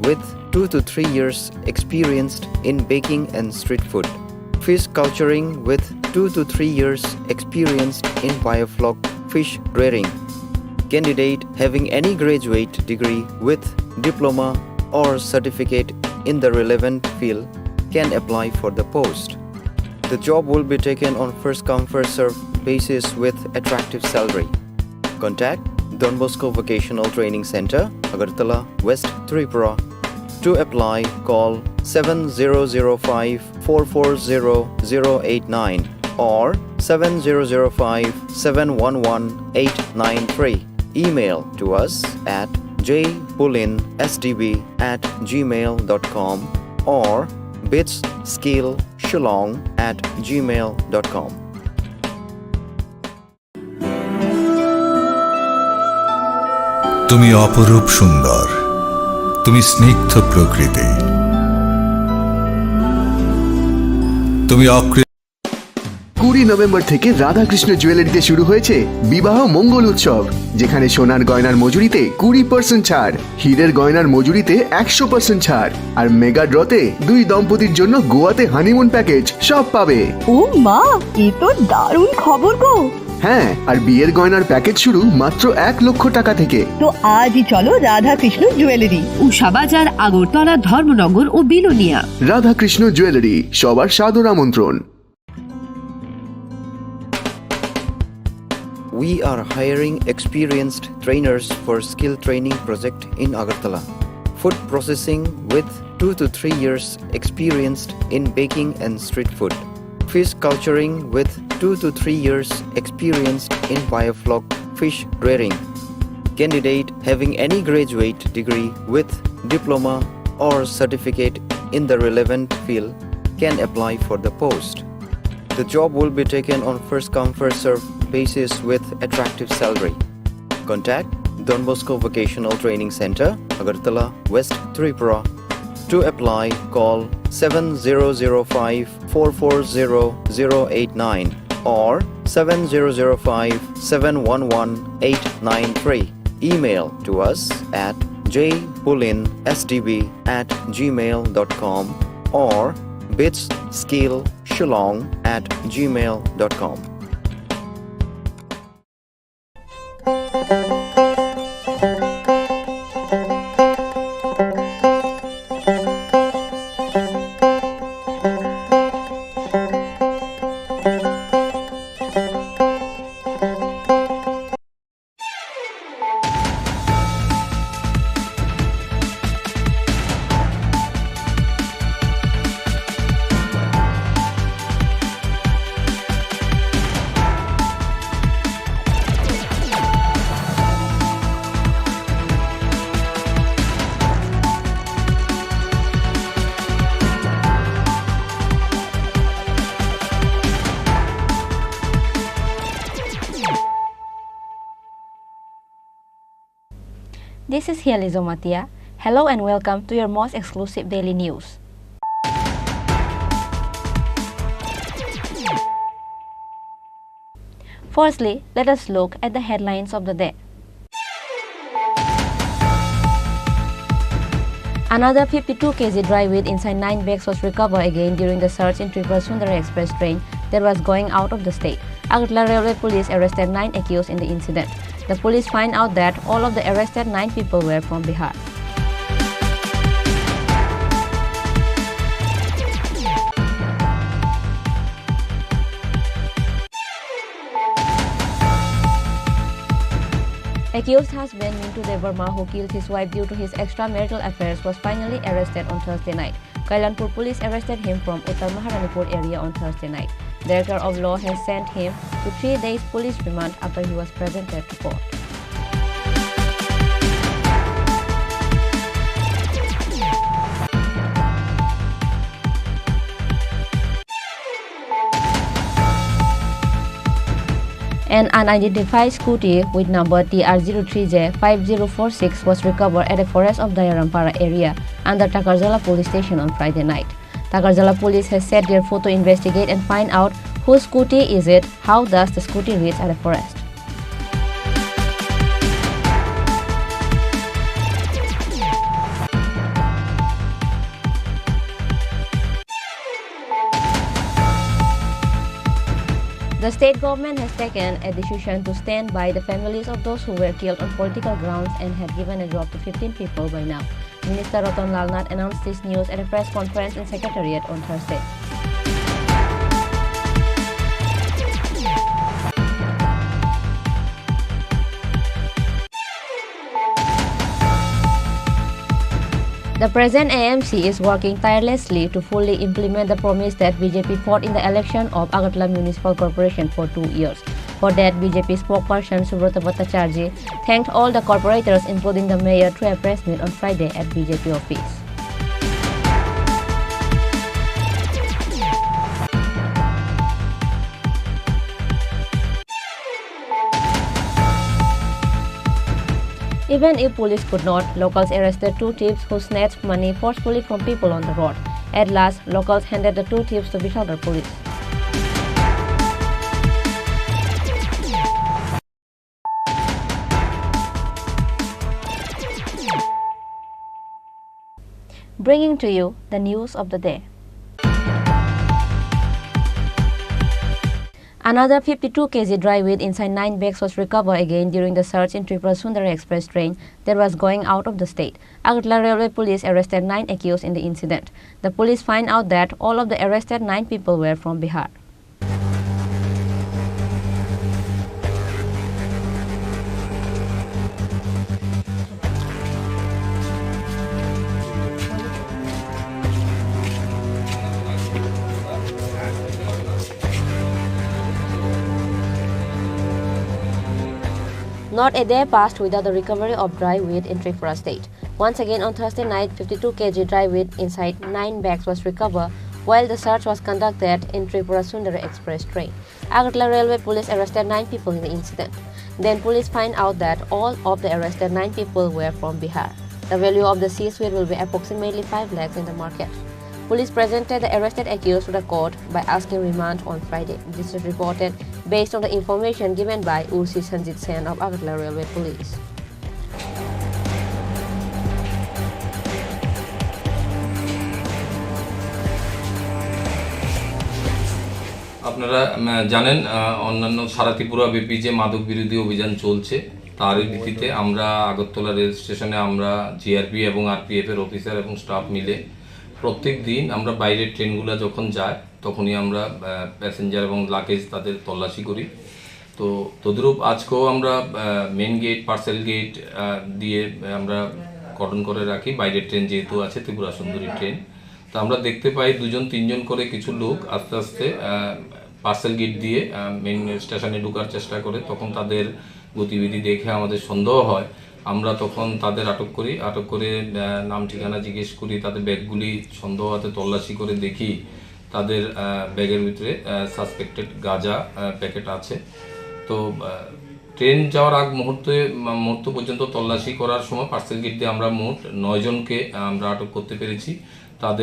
with 2 to 3 years experienced in baking and street food. Fish culturing with 2 to 3 years experienced in biofloc fish rearing. Candidate having any graduate degree with diploma or certificate in the relevant field can apply for the post. The job will be taken on first-come, first-served basis with attractive salary. Contact Don Bosco Vocational Training Center, Agartala, West Tripura. To apply, call 7005-440-089 or 7005-711-893. Email to us at jpulinsdb@gmail.com or bitsskillshillong@gmail.com. তুমি অপরূপ সুন্দর, তুমি স্নিগ্ধ প্রকৃতি, তুমি 20 November থেকে রাধাকৃষ্ণ জুয়েলারিতে শুরু হয়েছে বিবাহ মঙ্গল উৎসব, যেখানে সোনার গয়নার মজুরিতে 20% ছাড়, হীরের গয়নার মজুরিতে 100% ছাড়, আর মেগা ড্রতে 2 দম্পতির জন্য গোয়াতে হানিমুন প্যাকেজ সব পাবে। ও মা, এ তো দারুণ খবর গো। হ্যাঁ, আর বিয়ের গয়নার প্যাকেজ শুরু মাত্র 1 লক্ষ টাকা থেকে। তো আজই চলো রাধাকৃষ্ণ জুয়েলারি, উষাবাজার, আগরতলা, ধর্মনগর ও বিলোনিয়া। রাধাকৃষ্ণ জুয়েলারি, সবার সাদর আমন্ত্রণ। We are hiring experienced trainers for skill training project in Agartala. Food processing with 2 to 3 years experienced in baking and street food. Fish culturing with 2 to 3 years experienced in biofloc fish rearing. Candidate having any graduate degree with diploma or certificate in the relevant field can apply for the post. The job will be taken on first-come, first-served basis with attractive salary. Contact Don Bosco Vocational Training Center, Agartala, West Tripura. To apply, call 7005-440-089 or 7005-711-893. Email to us at jpulinsdb@gmail.com or bitsskillshillong@gmail.com. This is Hializo Matia. Hello and welcome to your most exclusive daily news. Firstly, let us look at the headlines of the day. Another 52 kg dry weight inside 9 bags was recovered again during the search in Tripura Sundara Express train that was going out of the state. Agartala Railway Police arrested 9 accused in the incident. The police find out that all of the arrested 9 people were from Bihar. Accused husband Mintu Devarma, who killed his wife due to his extramarital affairs, was finally arrested on Thursday night. Kailanpur police arrested him from Uttar Maharanipur area on Thursday night. Director of Law has sent him to 3 days police remand after he was presented to court. An unidentified scooty with number TR03J5046 was recovered at the forest of Dayarampara area under Takarjala police station on Friday night. Takarjala police has said their to investigate and find out whose scooty is it, how does the scooty reach at the forest. The state government has taken a decision to stand by the families of those who were killed on political grounds and had given a job to 15 people by now. Minister Roton Lalnath announced this news at a press conference in Secretariat on Thursday. The present AMC is working tirelessly to fully implement the promise that BJP fought in the election of Agartala Municipal Corporation for 2 years. For that, BJP spokesperson Subrata Bhattacharjee thanked all the corporators, including the mayor, through a press meet on Friday at BJP office. Even if police could not, locals arrested 2 thieves who snatched money forcefully from people on the road. At last, locals handed the 2 thieves to Bishalgarh police. Bringing to you the news of the day. Another 52 kg dry weight inside 9 bags was recovered again during the search in Tripura Sundari Express train that was going out of the state. Agartala Railway Police arrested 9 accused in the incident. The police find out that all of the arrested 9 people were from Bihar. Not a day passed without the recovery of dry weight in Tripura state. Once again on Thursday night, 52 kg dry weight inside 9 bags was recovered while the search was conducted in Tripura Sundari Express train. Agartala Railway Police arrested 9 people in the incident. Then police find out that all of the arrested 9 people were from Bihar. The value of the seized weight will be approximately 5 lakhs in the market. Police presented the arrested accused to the court by asking remand on Friday. This is reported based on the information given by Ursi Sanjit Sen of Agartala Railway Police. আপনারা জানেন অন্যান্য সারা ত্রিপুরা ব্যাপী যে মাদক বিরোধী অভিযান চলছে তারই ভিত্তিতে আমরা আগরতলা রেল স্টেশনে আমরা জিআরপি এবং আরপিএফ এর অফিসার এবং স্টাফ মিলে প্রত্যেক দিন আমরা বাইরের ট্রেনগুলো যখন যায় তখনই আমরা প্যাসেঞ্জার এবং লাগেজ তাদের তল্লাশি করি। তো তদ্রূপ আজকেও আমরা মেন গেট পার্সেল গেট দিয়ে আমরা কর্ডন করে রাখি, বাইরের ট্রেন যেহেতু আছে ত্রিপুরা সুন্দরী ট্রেন। তো আমরা দেখতে পাই 2-3 জন করে কিছু লোক আস্তে আস্তে পার্সেল গেট দিয়ে মেন স্টেশনে ঢোকার চেষ্টা করে। তখন তাদের গতিবিধি দেখে আমাদের সন্দেহ হয়, আমরা তখন তাদের আটক করি। আটক করে নাম ঠিকানা জিজ্ঞেস করি, তাদের ব্যাগগুলি সন্দেহ হাতে তল্লাশি করে দেখি তাদের ব্যাগের ভিতরে সাসপেক্টেড গাঁজা প্যাকেট আছে। তো ট্রেন যাওয়ার আগ মুহূর্ত পর্যন্ত তল্লাশি করার সময় পার্সেল গেট দিয়ে আমরা মোট 9 জনকে আমরা আটক করতে পেরেছি।